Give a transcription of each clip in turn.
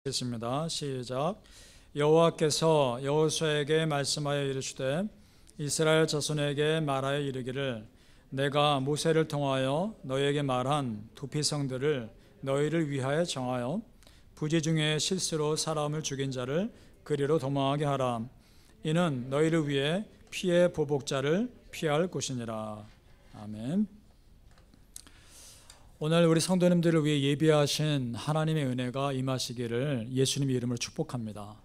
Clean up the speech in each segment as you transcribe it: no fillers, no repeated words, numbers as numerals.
있습니다. 시작. 여호와께서 여호수아에게 말씀하여 이르시되 이스라엘 자손에게 말하여 이르기를 내가 모세를 통하여 너희에게 말한 두 피성들을 너희를 위하여 정하여 부지 중에 실수로 사람을 죽인 자를 그리로 도망하게 하라. 이는 너희를 위해 피의 보복자를 피할 곳이니라. 아멘. 오늘 우리 성도님들을 위해 예비하신 하나님의 은혜가 임하시기를 예수님의 이름으로 축복합니다.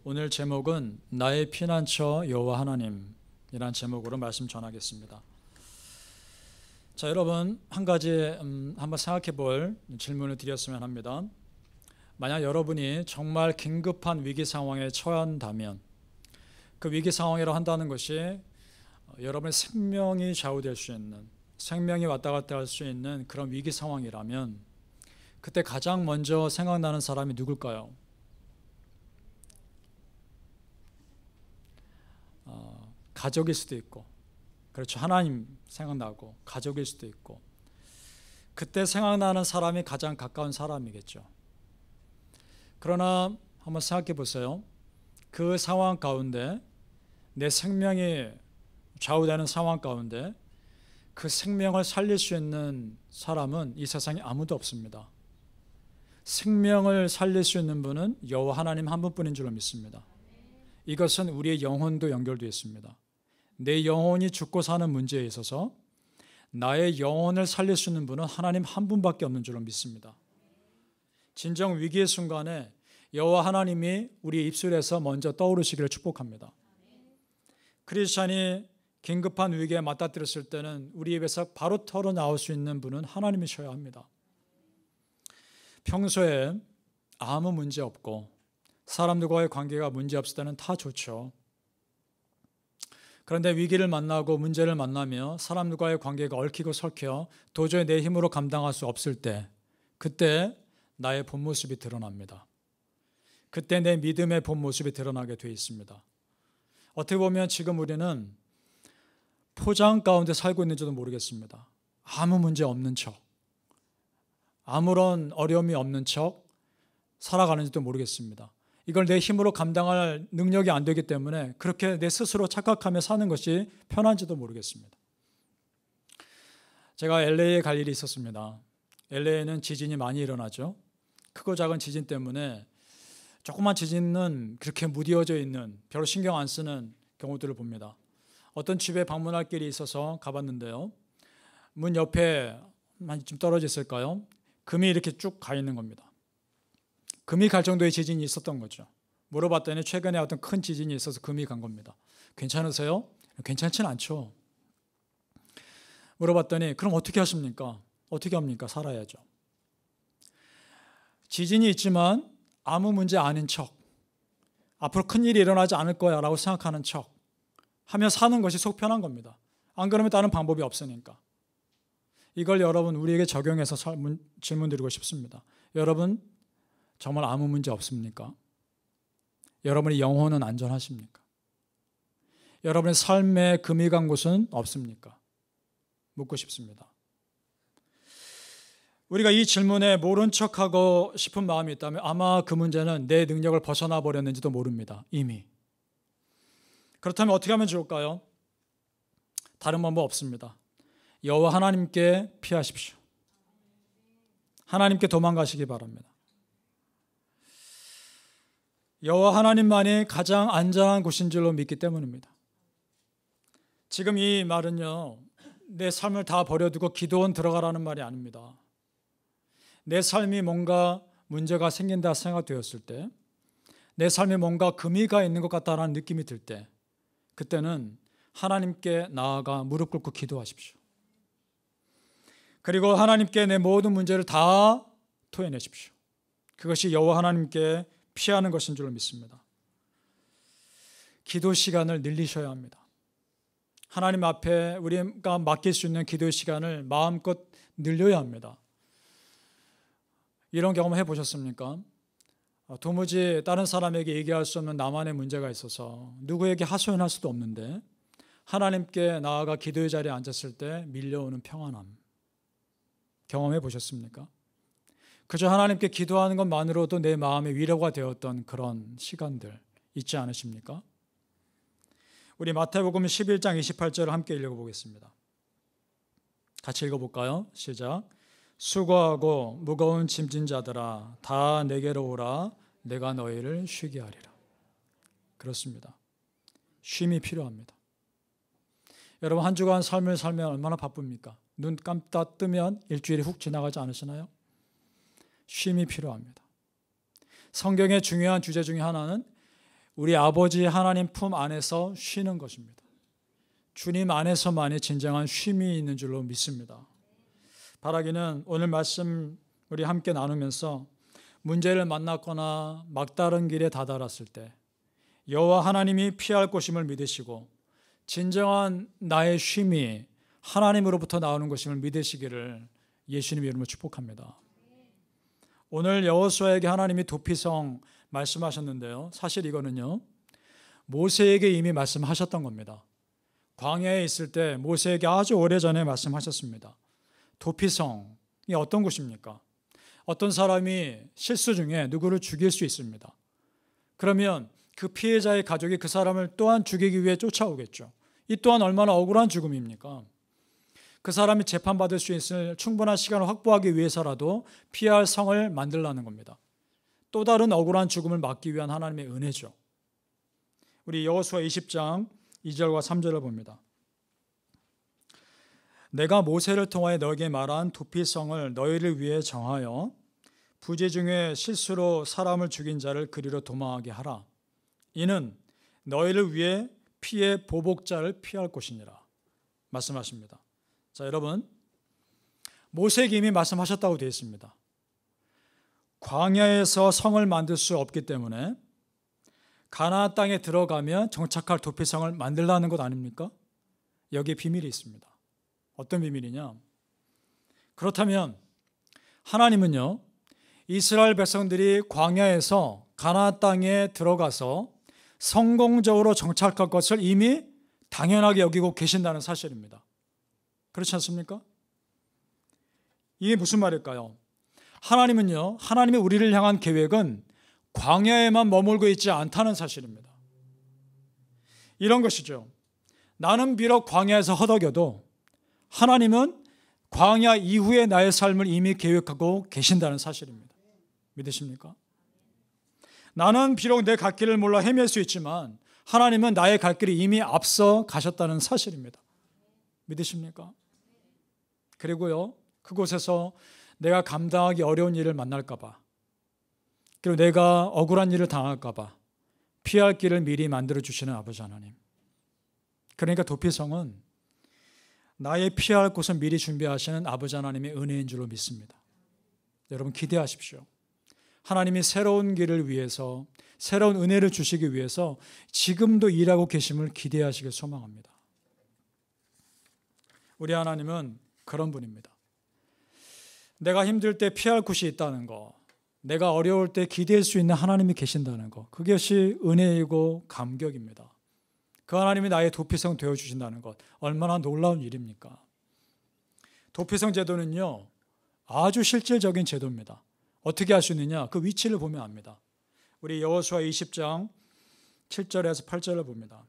오늘 제목은 나의 피난처 여호와 하나님이란 제목으로 말씀 전하겠습니다. 자, 여러분 한 가지 한번 생각해 볼 질문을 드렸으면 합니다. 만약 여러분이 정말 긴급한 위기 상황에 처한다면 그 위기 상황이라고 한다는 것이 여러분의 생명이 좌우될 수 있는, 생명이 왔다 갔다 할 수 있는 그런 위기 상황이라면 그때 가장 먼저 생각나는 사람이 누굴까요? 가족일 수도 있고, 그렇죠, 하나님 생각나고 가족일 수도 있고, 그때 생각나는 사람이 가장 가까운 사람이겠죠. 그러나 한번 생각해 보세요. 그 상황 가운데, 내 생명이 좌우되는 상황 가운데 그 생명을 살릴 수 있는 사람은 이 세상에 아무도 없습니다. 생명을 살릴 수 있는 분은 여호와 하나님 한 분뿐인 줄로 믿습니다. 이것은 우리의 영혼도 연결되어 있습니다. 내 영혼이 죽고 사는 문제에 있어서 나의 영혼을 살릴 수 있는 분은 하나님 한 분밖에 없는 줄로 믿습니다. 진정 위기의 순간에 여호와 하나님이 우리의 입술에서 먼저 떠오르시기를 축복합니다. 크리스찬이 긴급한 위기에 맞닥뜨렸을 때는 우리 입에서 바로 털어 나올 수 있는 분은 하나님이셔야 합니다. 평소에 아무 문제 없고 사람들과의 관계가 문제 없을 때는 다 좋죠. 그런데 위기를 만나고 문제를 만나며 사람들과의 관계가 얽히고 설켜 도저히 내 힘으로 감당할 수 없을 때, 그때 나의 본 모습이 드러납니다. 그때 내 믿음의 본 모습이 드러나게 되어 있습니다. 어떻게 보면 지금 우리는 포장 가운데 살고 있는지도 모르겠습니다. 아무 문제 없는 척, 아무런 어려움이 없는 척 살아가는지도 모르겠습니다. 이걸 내 힘으로 감당할 능력이 안 되기 때문에 그렇게 내 스스로 착각하며 사는 것이 편한지도 모르겠습니다. 제가 LA에 갈 일이 있었습니다. LA에는 지진이 많이 일어나죠. 크고 작은 지진 때문에 조그만 지진은 그렇게 무뎌져 있는, 별로 신경 안 쓰는 경우들을 봅니다. 어떤 집에 방문할 길이 있어서 가봤는데요. 문 옆에 한 좀 떨어져 있을까요? 금이 이렇게 쭉 가 있는 겁니다. 금이 갈 정도의 지진이 있었던 거죠. 물어봤더니 최근에 어떤 큰 지진이 있어서 금이 간 겁니다. 괜찮으세요? 괜찮지는 않죠. 물어봤더니 그럼 어떻게 하십니까? 어떻게 합니까? 살아야죠. 지진이 있지만 아무 문제 아닌 척, 앞으로 큰일이 일어나지 않을 거야 라고 생각하는 척 하며 사는 것이 속 편한 겁니다. 안 그러면 다른 방법이 없으니까. 이걸 여러분 우리에게 적용해서 질문 드리고 싶습니다. 여러분 정말 아무 문제 없습니까? 여러분의 영혼은 안전하십니까? 여러분의 삶에 금이 간 곳은 없습니까? 묻고 싶습니다. 우리가 이 질문에 모른 척하고 싶은 마음이 있다면 아마 그 문제는 내 능력을 벗어나 버렸는지도 모릅니다. 이미. 그렇다면 어떻게 하면 좋을까요? 다른 방법 없습니다. 여호와 하나님께 피하십시오. 하나님께 도망가시기 바랍니다. 여호와 하나님만이 가장 안전한 곳인 줄로 믿기 때문입니다. 지금 이 말은요, 내 삶을 다 버려두고 기도원 들어가라는 말이 아닙니다. 내 삶이 뭔가 문제가 생긴다 생각되었을 때, 내 삶에 뭔가 금이 가 있는 것 같다는 느낌이 들 때, 그때는 하나님께 나아가 무릎 꿇고 기도하십시오. 그리고 하나님께 내 모든 문제를 다 토해내십시오. 그것이 여호와 하나님께 피하는 것인 줄 믿습니다. 기도 시간을 늘리셔야 합니다. 하나님 앞에 우리가 맡길 수 있는 기도 시간을 마음껏 늘려야 합니다. 이런 경험 해보셨습니까? 도무지 다른 사람에게 얘기할 수 없는 나만의 문제가 있어서 누구에게 하소연할 수도 없는데 하나님께 나아가 기도의 자리에 앉았을 때 밀려오는 평안함 경험해 보셨습니까? 그저 하나님께 기도하는 것만으로도 내 마음의 위로가 되었던 그런 시간들 있지 않으십니까? 우리 마태복음 11장 28절을 함께 읽어보겠습니다. 같이 읽어볼까요? 시작. 수고하고 무거운 짐진 자들아 다 내게로 오라 내가 너희를 쉬게 하리라. 그렇습니다. 쉼이 필요합니다. 여러분 한 주간 삶을 살면 얼마나 바쁩니까? 눈 감다 뜨면 일주일이 훅 지나가지 않으시나요? 쉼이 필요합니다. 성경의 중요한 주제 중에 하나는 우리 아버지 하나님 품 안에서 쉬는 것입니다. 주님 안에서만이 진정한 쉼이 있는 줄로 믿습니다. 바라기는 오늘 말씀 우리 함께 나누면서 문제를 만났거나 막다른 길에 다다랐을 때 여호와 하나님이 피할 곳임을 믿으시고 진정한 나의 쉼이 하나님으로부터 나오는 것임을 믿으시기를 예수님 이름으로 축복합니다. 오늘 여호수아에게 하나님이 도피성 말씀하셨는데요. 사실 이거는요. 모세에게 이미 말씀하셨던 겁니다. 광야에 있을 때 모세에게 아주 오래전에 말씀하셨습니다. 도피성이 어떤 곳입니까? 어떤 사람이 실수 중에 누구를 죽일 수 있습니다. 그러면 그 피해자의 가족이 그 사람을 또한 죽이기 위해 쫓아오겠죠. 이 또한 얼마나 억울한 죽음입니까? 그 사람이 재판받을 수 있을 충분한 시간을 확보하기 위해서라도 피해야 할 성을 만들라는 겁니다. 또 다른 억울한 죽음을 막기 위한 하나님의 은혜죠. 우리 여호수아 20장 2절과 3절을 봅니다. 내가 모세를 통하여 너에게 말한 도피성을 너희를 위해 정하여 부재 중에 실수로 사람을 죽인 자를 그리로 도망하게 하라. 이는 너희를 위해 피해 보복자를 피할 곳이니라 말씀하십니다. 자, 여러분 모세에게 이미 말씀하셨다고 되어 있습니다. 광야에서 성을 만들 수 없기 때문에 가나안 땅에 들어가면 정착할 도피성을 만들라는 것 아닙니까? 여기에 비밀이 있습니다. 어떤 비밀이냐? 그렇다면 하나님은요, 이스라엘 백성들이 광야에서 가나안 땅에 들어가서 성공적으로 정착할 것을 이미 당연하게 여기고 계신다는 사실입니다. 그렇지 않습니까? 이게 무슨 말일까요? 하나님은요, 하나님의 우리를 향한 계획은 광야에만 머물고 있지 않다는 사실입니다. 이런 것이죠. 나는 비록 광야에서 허덕여도 하나님은 광야 이후의 나의 삶을 이미 계획하고 계신다는 사실입니다. 믿으십니까? 나는 비록 내 갈 길을 몰라 헤맬 수 있지만 하나님은 나의 갈 길이 이미 앞서 가셨다는 사실입니다. 믿으십니까? 그리고요, 그곳에서 내가 감당하기 어려운 일을 만날까 봐, 그리고 내가 억울한 일을 당할까 봐 피할 길을 미리 만들어 주시는 아버지 하나님. 그러니까 도피성은 나의 피할 곳을 미리 준비하시는 아버지 하나님의 은혜인 줄로 믿습니다. 여러분 기대하십시오. 하나님이 새로운 길을 위해서, 새로운 은혜를 주시기 위해서 지금도 일하고 계심을 기대하시길 소망합니다. 우리 하나님은 그런 분입니다. 내가 힘들 때 피할 곳이 있다는 거, 내가 어려울 때 기댈 수 있는 하나님이 계신다는 것, 그것이 은혜이고 감격입니다. 그 하나님이 나의 도피성 되어주신다는 것, 얼마나 놀라운 일입니까? 도피성 제도는요, 아주 실질적인 제도입니다. 어떻게 할 수 있느냐? 그 위치를 보면 압니다. 우리 여호수아 20장 7절에서 8절을 봅니다.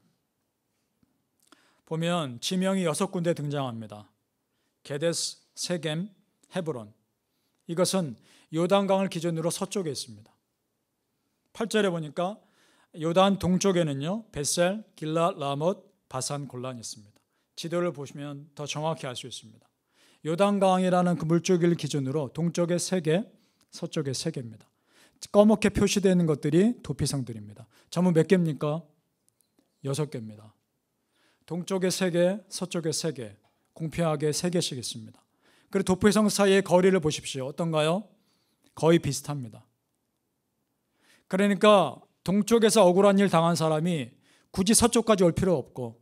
보면 지명이 6군데 등장합니다. 게데스, 세겜, 헤브론. 이것은 요단강을 기준으로 서쪽에 있습니다. 8절에 보니까 요단 동쪽에는요, 벳셀, 길랏, 라못, 바산, 골란이 있습니다. 지도를 보시면 더 정확히 알 수 있습니다. 요단강이라는 그 물줄기를 기준으로 동쪽에 3개, 서쪽에 3개입니다. 검게 표시되어 있는 것들이 도피성들입니다. 전부 몇 개입니까? 6개입니다. 동쪽에 3개, 서쪽에 3개, 공평하게 3개씩 있습니다. 그리고 도피성 사이의 거리를 보십시오. 어떤가요? 거의 비슷합니다. 그러니까 동쪽에서 억울한 일 당한 사람이 굳이 서쪽까지 올 필요 없고,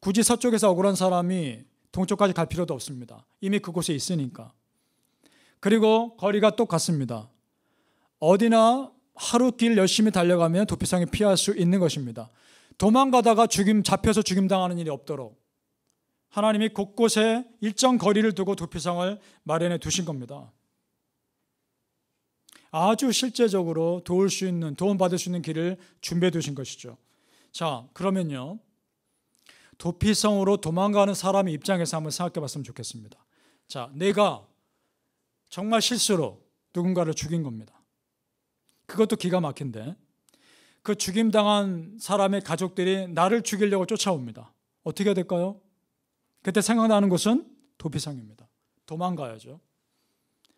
굳이 서쪽에서 억울한 사람이 동쪽까지 갈 필요도 없습니다. 이미 그곳에 있으니까. 그리고 거리가 똑같습니다. 어디나 하루 길 열심히 달려가면 도피성에 피할 수 있는 것입니다. 도망가다가 잡혀서 죽임당하는 일이 없도록 하나님이 곳곳에 일정 거리를 두고 도피성을 마련해 두신 겁니다. 아주 실제적으로 도움받을 수 있는 길을 준비해 두신 것이죠. 자, 그러면요, 도피성으로 도망가는 사람의 입장에서 한번 생각해 봤으면 좋겠습니다. 자, 내가 정말 실수로 누군가를 죽인 겁니다. 그것도 기가 막힌데, 그 죽임당한 사람의 가족들이 나를 죽이려고 쫓아옵니다. 어떻게 해야 될까요? 그때 생각나는 것은 도피성입니다. 도망가야죠.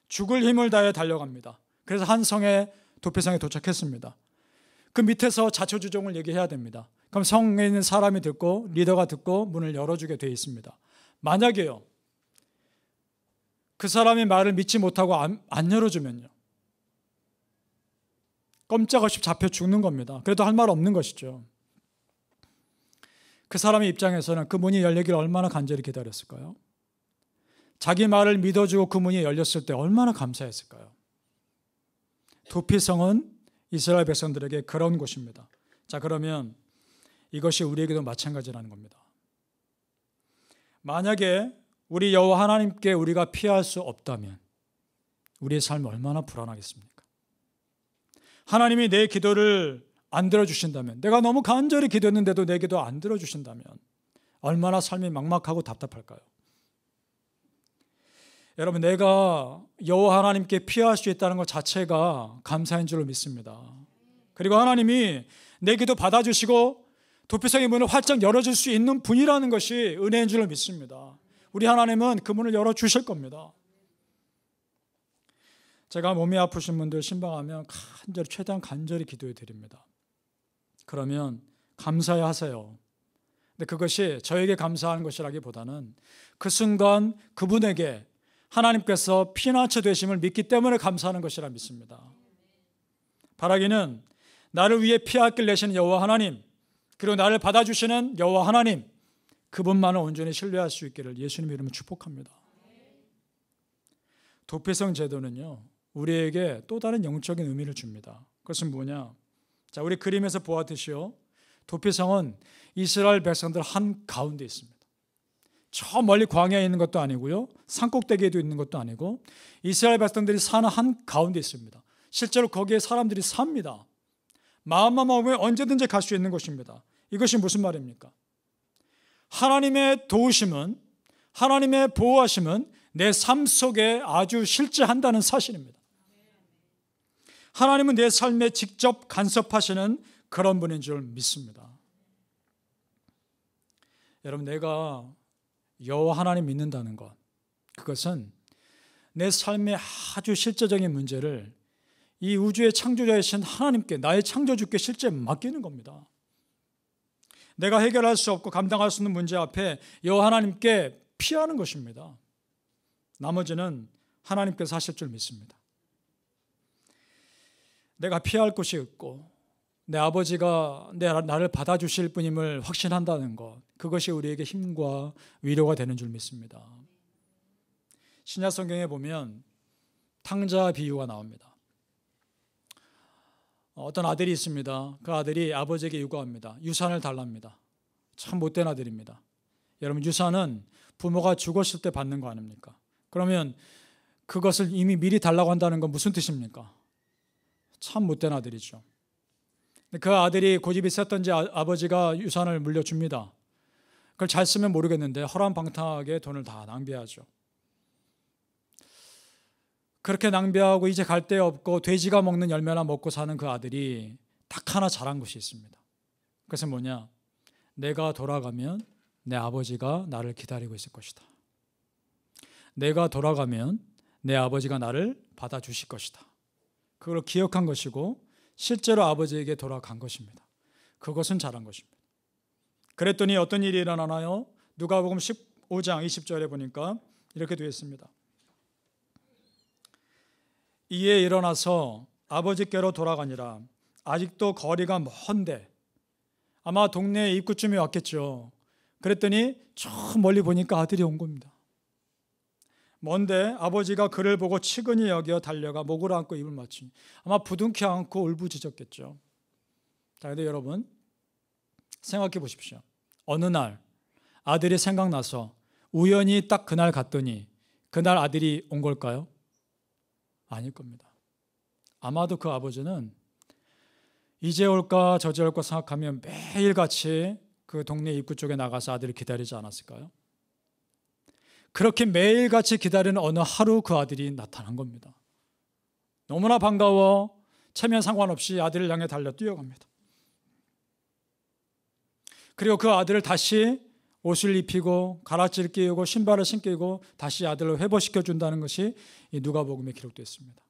죽을 힘을 다해 달려갑니다. 그래서 한 성의 도피성에 도착했습니다. 그 밑에서 자초지종을 얘기해야 됩니다. 그럼 성에 있는 사람이 듣고, 리더가 듣고 문을 열어주게 되어 있습니다. 만약에요, 그 사람의 말을 믿지 못하고 안 열어주면요, 꼼짝없이 잡혀 죽는 겁니다. 그래도 할 말 없는 것이죠. 그 사람의 입장에서는 그 문이 열리기를 얼마나 간절히 기다렸을까요? 자기 말을 믿어주고 그 문이 열렸을 때 얼마나 감사했을까요? 도피성은 이스라엘 백성들에게 그런 곳입니다. 자, 그러면 이것이 우리에게도 마찬가지라는 겁니다. 만약에 우리 여호와 하나님께 우리가 피할 수 없다면 우리의 삶이 얼마나 불안하겠습니까? 하나님이 내 기도를 안 들어주신다면, 내가 너무 간절히 기도했는데도 내 기도 안 들어주신다면 얼마나 삶이 막막하고 답답할까요? 여러분, 내가 여호와 하나님께 피할 수 있다는 것 자체가 감사인 줄로 믿습니다. 그리고 하나님이 내 기도 받아주시고 도피성의 문을 활짝 열어줄 수 있는 분이라는 것이 은혜인 줄로 믿습니다. 우리 하나님은 그 문을 열어주실 겁니다. 제가 몸이 아프신 분들 신방하면 최대한 간절히 기도해 드립니다. 그러면 감사해 하세요. 근데 그것이 저에게 감사하는 것이라기보다는 그 순간 그분에게 하나님께서 피난처 되심을 믿기 때문에 감사하는 것이라 믿습니다. 바라기는 나를 위해 피할 길 내시는 여호와 하나님, 그리고 나를 받아주시는 여호와 하나님, 그분만을 온전히 신뢰할 수 있기를 예수님 이름으로 축복합니다. 도피성 제도는요, 우리에게 또 다른 영적인 의미를 줍니다. 그것은 뭐냐? 자, 우리 그림에서 보았듯이요, 도피성은 이스라엘 백성들 한가운데 있습니다. 저 멀리 광야에 있는 것도 아니고요, 산꼭대기에도 있는 것도 아니고, 이스라엘 백성들이 사는 한가운데 있습니다. 실제로 거기에 사람들이 삽니다. 마음만 먹으면 언제든지 갈 수 있는 곳입니다. 이것이 무슨 말입니까? 하나님의 도우심은, 하나님의 보호하심은 내 삶 속에 아주 실제한다는 사실입니다. 하나님은 내 삶에 직접 간섭하시는 그런 분인 줄 믿습니다. 여러분, 내가 여호와 하나님 믿는다는 것, 그것은 내 삶의 아주 실제적인 문제를 이 우주의 창조자이신 하나님께, 나의 창조주께 실제 맡기는 겁니다. 내가 해결할 수 없고 감당할 수 없는 문제 앞에 여호와 하나님께 피하는 것입니다. 나머지는 하나님께서 하실 줄 믿습니다. 내가 피할 곳이 없고 내 아버지가 나를 받아주실 분임을 확신한다는 것, 그것이 우리에게 힘과 위로가 되는 줄 믿습니다. 신약 성경에 보면 탕자 비유가 나옵니다. 어떤 아들이 있습니다. 그 아들이 아버지에게 요구합니다. 유산을 달랍니다. 참 못된 아들입니다. 여러분, 유산은 부모가 죽었을 때 받는 거 아닙니까? 그러면 그것을 이미 미리 달라고 한다는 건 무슨 뜻입니까? 참 못된 아들이죠. 그 아들이 고집이 셌던지 아버지가 유산을 물려줍니다. 그걸 잘 쓰면 모르겠는데 허랑방탕하게 돈을 다 낭비하죠. 그렇게 낭비하고 이제 갈 데 없고 돼지가 먹는 열매나 먹고 사는 그 아들이 딱 하나 잘한 것이 있습니다. 그것은 뭐냐? 내가 돌아가면 내 아버지가 나를 기다리고 있을 것이다. 내가 돌아가면 내 아버지가 나를 받아주실 것이다. 그걸 기억한 것이고 실제로 아버지에게 돌아간 것입니다. 그것은 잘한 것입니다. 그랬더니 어떤 일이 일어나나요? 누가복음 15장 20절에 보니까 이렇게 되어 있습니다. 이에 일어나서 아버지께로 돌아가니라. 아직도 거리가 먼데, 아마 동네 입구쯤에 왔겠죠. 그랬더니 저 멀리 보니까 아들이 온 겁니다. 먼데 아버지가 그를 보고 치근히 여겨 달려가 목을 안고 입을 맞추니, 아마 부둥켜 안고 울부짖었겠죠. 자, 근데 여러분 생각해 보십시오. 어느 날 아들이 생각나서 우연히 딱 그날 갔더니 그날 아들이 온 걸까요? 아닐 겁니다. 아마도 그 아버지는 이제 올까 저제 올까 생각하면 매일같이 그 동네 입구 쪽에 나가서 아들을 기다리지 않았을까요? 그렇게 매일같이 기다리는 어느 하루 그 아들이 나타난 겁니다. 너무나 반가워 체면 상관없이 아들을 향해 달려 뛰어갑니다. 그리고 그 아들을 다시 옷을 입히고 가락지를 끼우고 신발을 신기고 다시 아들을 회복시켜 준다는 것이 이 누가복음에 기록되어 있습니다.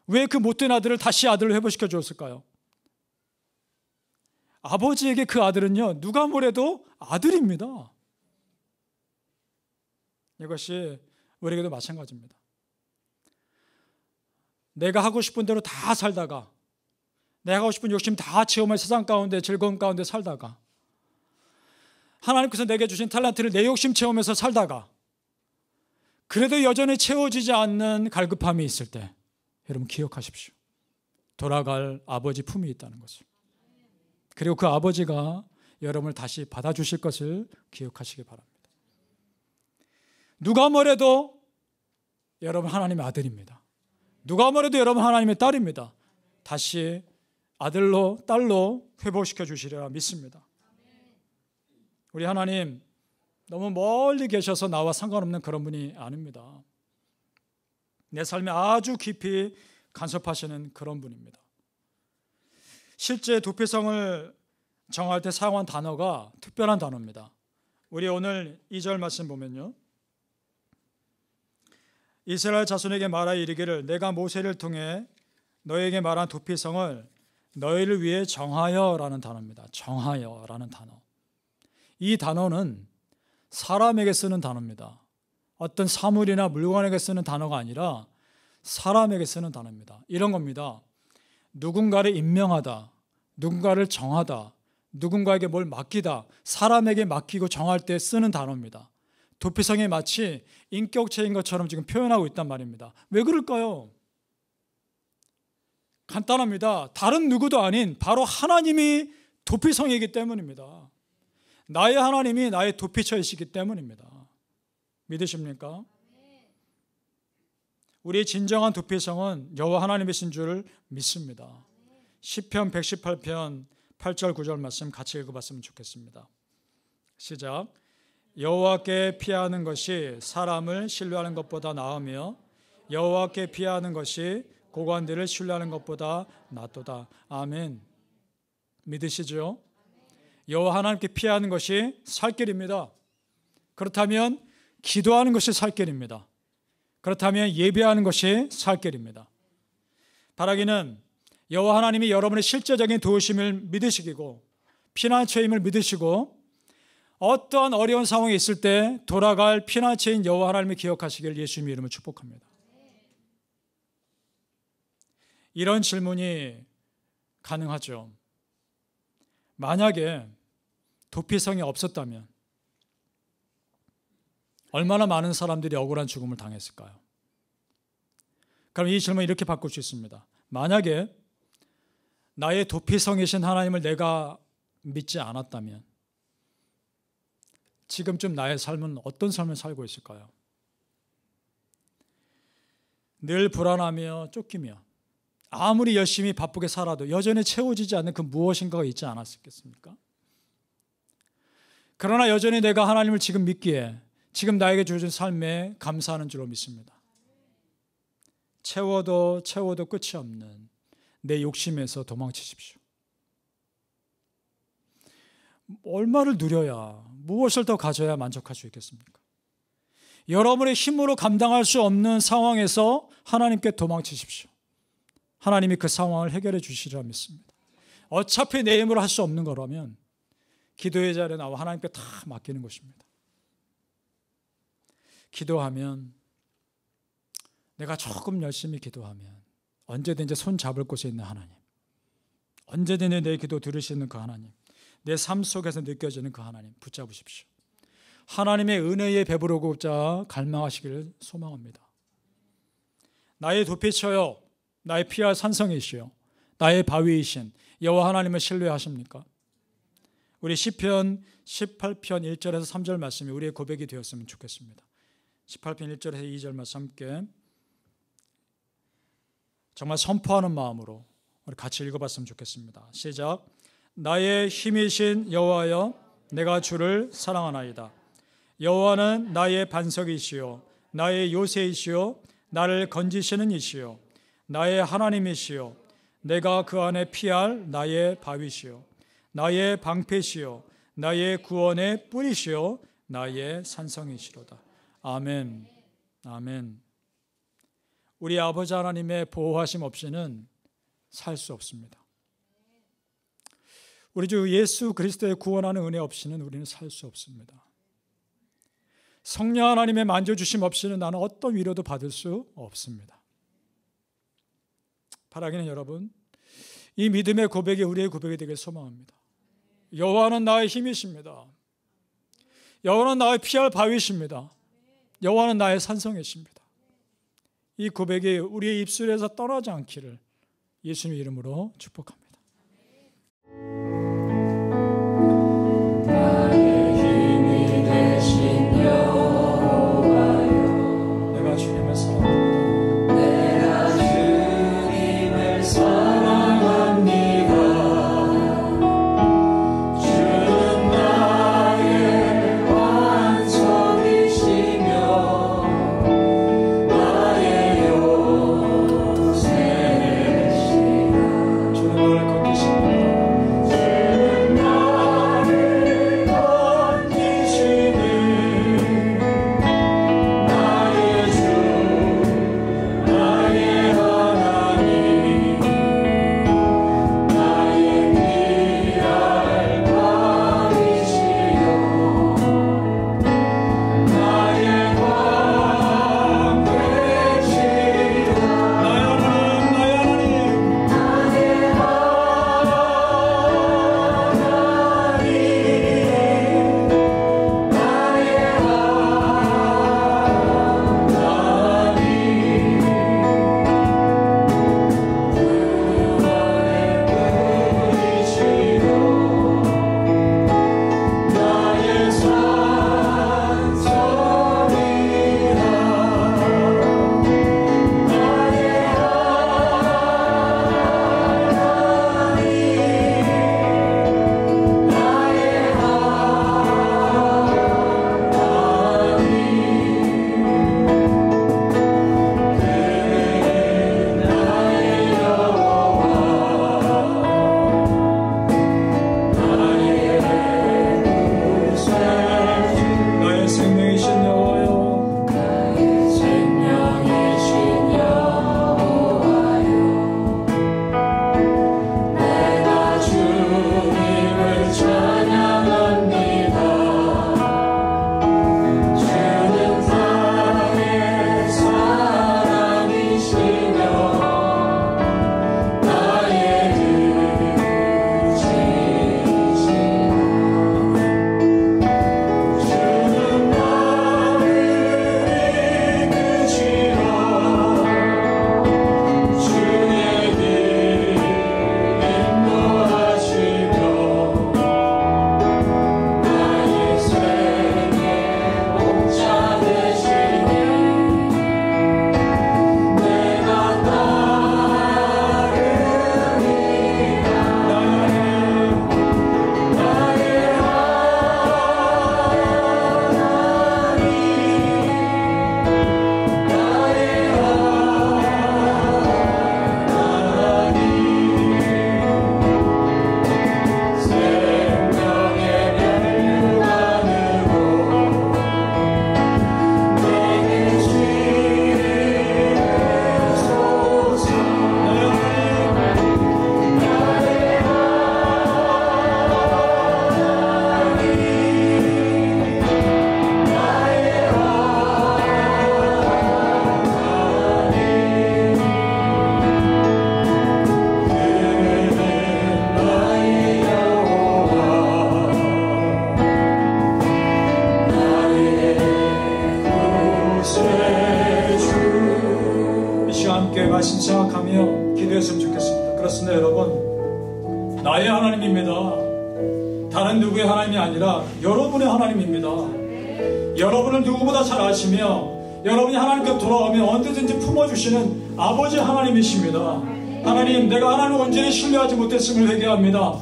왜 그 못된 아들을 다시 아들을 회복시켜 주었을까요? 아버지에게 그 아들은요, 누가 뭐래도 아들입니다. 이것이 우리에게도 마찬가지입니다. 내가 하고 싶은 대로 다 살다가, 내가 하고 싶은 욕심 다 채우며 세상 가운데 즐거움 가운데 살다가, 하나님께서 내게 주신 탤런트를 내 욕심 채우면서 살다가 그래도 여전히 채워지지 않는 갈급함이 있을 때, 여러분 기억하십시오. 돌아갈 아버지 품이 있다는 것을. 그리고 그 아버지가 여러분을 다시 받아주실 것을 기억하시기 바랍니다. 누가 뭐래도 여러분 하나님의 아들입니다. 누가 뭐래도 여러분 하나님의 딸입니다. 다시 아들로 딸로 회복시켜 주시리라 믿습니다. 우리 하나님 너무 멀리 계셔서 나와 상관없는 그런 분이 아닙니다. 내 삶에 아주 깊이 간섭하시는 그런 분입니다. 실제 도피성을 정할 때 사용한 단어가 특별한 단어입니다. 우리 오늘 2절 말씀 보면요, 이스라엘 자손에게 말하여 이르기를 내가 모세를 통해 너에게 말한 도피성을 너희를 위해 정하여라는 단어입니다. 정하여라는 단어. 이 단어는 사람에게 쓰는 단어입니다. 어떤 사물이나 물건에게 쓰는 단어가 아니라 사람에게 쓰는 단어입니다. 이런 겁니다. 누군가를 임명하다, 누군가를 정하다, 누군가에게 뭘 맡기다, 사람에게 맡기고 정할 때 쓰는 단어입니다. 도피성이 마치 인격체인 것처럼 지금 표현하고 있단 말입니다. 왜 그럴까요? 간단합니다. 다른 누구도 아닌 바로 하나님이 도피성이기 때문입니다. 나의 하나님이 나의 도피처이시기 때문입니다. 믿으십니까? 우리의 진정한 도피성은 여호와 하나님이신 줄 믿습니다. 시편 118편 8절 9절 말씀 같이 읽어봤으면 좋겠습니다. 시작. 여호와께 피하는 것이 사람을 신뢰하는 것보다 나으며 여호와께 피하는 것이 고관들을 신뢰하는 것보다 낫도다. 아멘. 믿으시죠? 여호와 하나님께 피하는 것이 살 길입니다. 그렇다면 기도하는 것이 살 길입니다. 그렇다면 예배하는 것이 살 길입니다. 바라기는 여호와 하나님이 여러분의 실제적인 도우심을 믿으시고 피난처임을 믿으시고 어떠한 어려운 상황이 있을 때 돌아갈 피난처인 여호와 하나님을 기억하시길 예수님의 이름으로 축복합니다. 이런 질문이 가능하죠. 만약에 도피성이 없었다면 얼마나 많은 사람들이 억울한 죽음을 당했을까요? 그럼 이 질문 이렇게 바꿀 수 있습니다. 만약에 나의 도피성이신 하나님을 내가 믿지 않았다면 지금쯤 나의 삶은 어떤 삶을 살고 있을까요? 늘 불안하며 쫓기며 아무리 열심히 바쁘게 살아도 여전히 채워지지 않는 그 무엇인가가 있지 않았겠습니까? 그러나 여전히 내가 하나님을 지금 믿기에 지금 나에게 주어진 삶에 감사하는 줄로 믿습니다. 채워도 끝이 없는 내 욕심에서 도망치십시오. 얼마를 누려야, 무엇을 더 가져야 만족할 수 있겠습니까? 여러분의 힘으로 감당할 수 없는 상황에서 하나님께 도망치십시오. 하나님이 그 상황을 해결해 주시리라 믿습니다. 어차피 내 힘으로 할 수 없는 거라면 기도의 자리에 나와 하나님께 다 맡기는 것입니다. 기도하면, 내가 조금 열심히 기도하면 언제든지 손 잡을 곳에 있는 하나님, 언제든지 내 기도 들으시는 그 하나님, 내 삶 속에서 느껴지는 그 하나님 붙잡으십시오. 하나님의 은혜에 배부르고자 갈망하시기를 소망합니다. 나의 도피처여, 나의 피할 산성이시여, 나의 바위이신 여호와 하나님을 신뢰하십니까? 우리 시편 18편 1절에서 3절 말씀이 우리의 고백이 되었으면 좋겠습니다. 18편 1절에서 2절 말씀 함께 정말 선포하는 마음으로 우리 같이 읽어봤으면 좋겠습니다. 시작. 나의 힘이신 여호와여, 내가 주를 사랑하나이다. 여호와는 나의 반석이시요 나의 요새이시요 나를 건지시는 이시요 나의 하나님이시요 내가 그 안에 피할 나의 바위시요 나의 방패시요 나의 구원의 뿌리시요 나의 산성이시로다. 아멘. 아멘. 우리 아버지 하나님의 보호하심 없이는 살 수 없습니다. 우리 주 예수 그리스도의 구원하는 은혜 없이는 우리는 살 수 없습니다. 성령 하나님의 만져주심 없이는 나는 어떤 위로도 받을 수 없습니다. 바라기는 여러분, 이 믿음의 고백이 우리의 고백이 되길 소망합니다. 여호와는 나의 힘이십니다. 여호와는 나의 피할 바위십니다. 여호와는 나의 산성이십니다. 이 고백이 우리의 입술에서 떠나지 않기를 예수님 이름으로 축복합니다. 나의 힘이 되신 여호와여, 내가 주님을 사랑합니다. 내가 주님을 사랑합니다. 주는 나의 완성이시며 나의 요새시라. 주는 나를 건지십니다. 말씀 생각하며 기도했으면 좋겠습니다. 그렇습니다, 여러분. 나의 하나님입니다. 다른 누구의 하나님이 아니라 여러분의 하나님입니다. 여러분을 누구보다 잘 아시며 여러분이 하나님께 돌아오면 언제든지 품어주시는 아버지 하나님이십니다. 하나님, 내가 하나님을 온전히 신뢰하지 못했음을 회개합니다.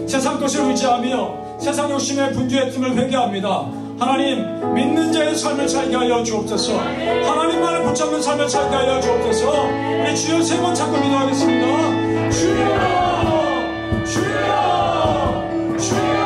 세상 것을 의지하며 세상 욕심에 분주했음을 회개합니다. 하나님, 믿는 자의 삶을 살게 하여 주옵소서. 하나님만을 붙잡는 삶을 살게 하여 주옵소서. 우리 주여 세 번 찾고 기도하겠습니다. 주여, 주여, 주여.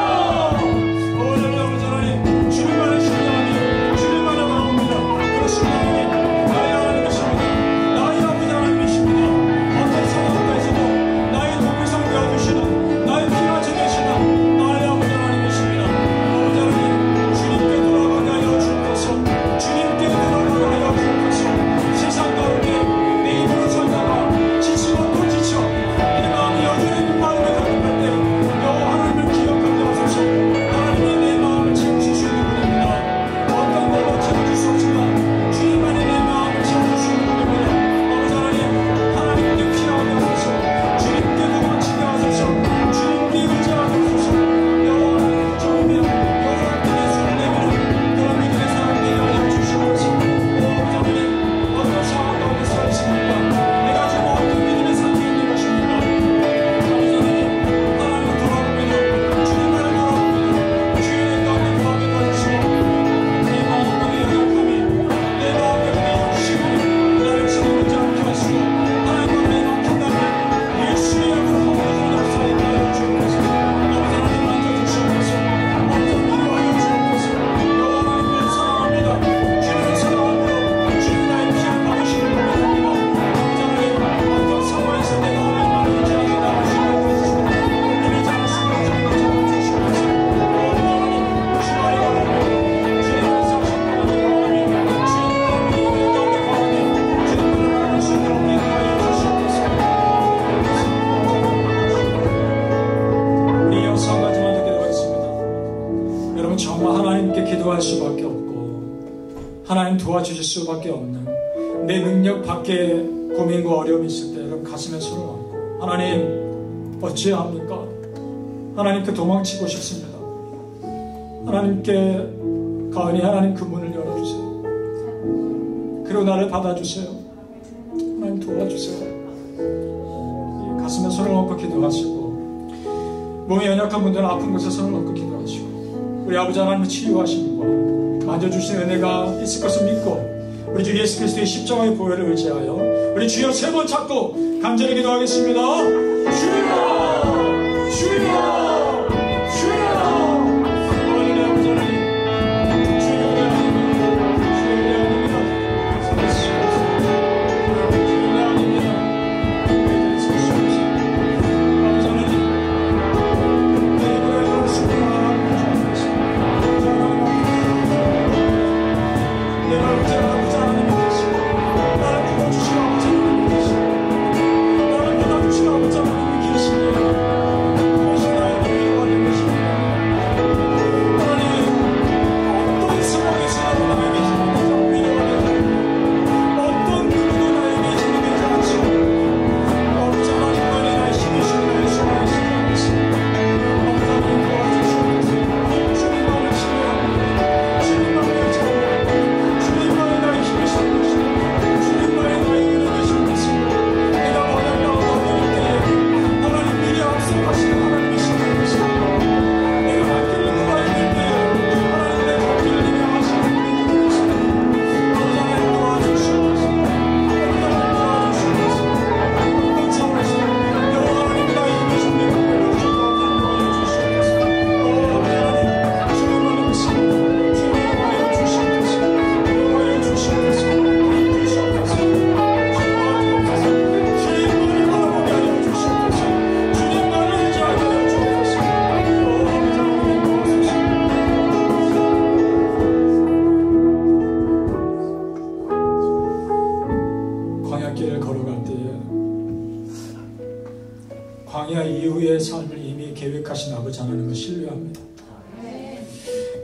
도와주실 수밖에 없는 내 능력 밖에 고민과 어려움이 있을 때 여러분 가슴에 손을 얹고 하나님 어찌해야 합니까? 하나님께 도망치고 싶습니다. 하나님께 가은히 하나님 그 문을 열어주세요. 그리고 나를 받아주세요. 하나님 도와주세요. 이 가슴에 손을 얹고 기도하시고 몸이 연약한 분들은 아픈 곳에 손을 얹고 기도하시고 우리 아버지 하나님의 치유하심과 만져주신 은혜가 있을 것을 믿고 우리 주 예수 그리스도의 십자가의 보혈을 의지하여 우리 주여 세 번 찾고 간절히 기도하겠습니다. 주여, 주여.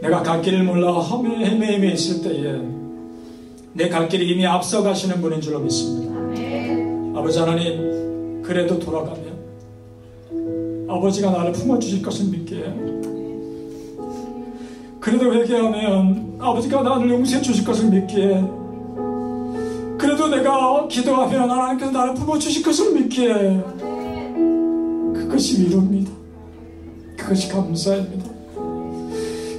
내가 갈 길을 몰라 헤매임에 있을 때에 내 갈 길이 이미 앞서가시는 분인 줄로 믿습니다. 아버지 하나님, 그래도 돌아가면 아버지가 나를 품어주실 것을 믿기에, 그래도 회개하면 아버지가 나를 용서해 주실 것을 믿기에 오늘도 내가 기도하면 하나님께서 나를 품어주실 것을 믿기에 그것이 위로입니다. 그것이 감사입니다.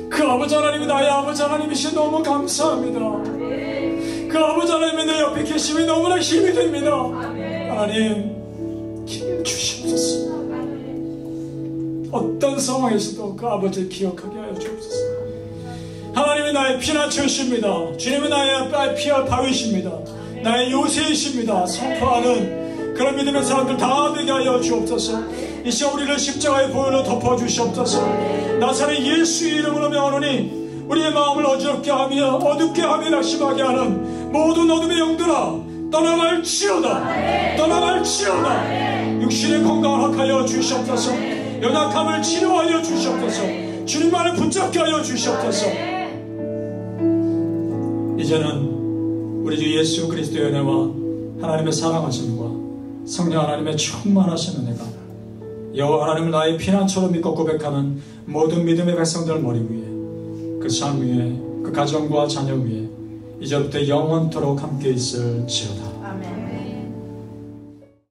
그 아버지 하나님이 나의 아버지 하나님이시 너무 감사합니다. 그 아버지 하나님이 내 옆에 계심이 너무나 힘이 됩니다. 하나님 힘 주시옵소서. 어떤 상황에서도 그 아버지를 기억하게 하여 주옵소서. 하나님이 나의 피난처이십니다. 주님이 나의 피할 바위이십니다. 나의 요새이십니다. 선포하는 그런 믿음의 사람들 다 되게 하여 주옵소서. 이 시간 우리를 십자가의 보혈로 덮어주시옵소서. 나사렛 예수의 이름으로 명하노니 우리의 마음을 어지럽게 하며 어둡게 하며 낙심하게 하는 모든 어둠의 영들아 떠나갈지어다. 떠나갈지어다. 육신의 건강을 허락하여 주시옵소서. 연약함을 치료하여 주시옵소서. 주님만을 붙잡게 하여 주시옵소서. 이제는 우리 주 예수 그리스도의 은혜와 하나님의 사랑하심과 성령 하나님의 충만하신 은혜가 여호와 하나님을 나의 피난처로 믿고 고백하는 모든 믿음의 백성들 머리 위에, 그 삶 위에, 그 가정과 자녀 위에 이제부터 영원토록 함께 있을지어다. 아멘.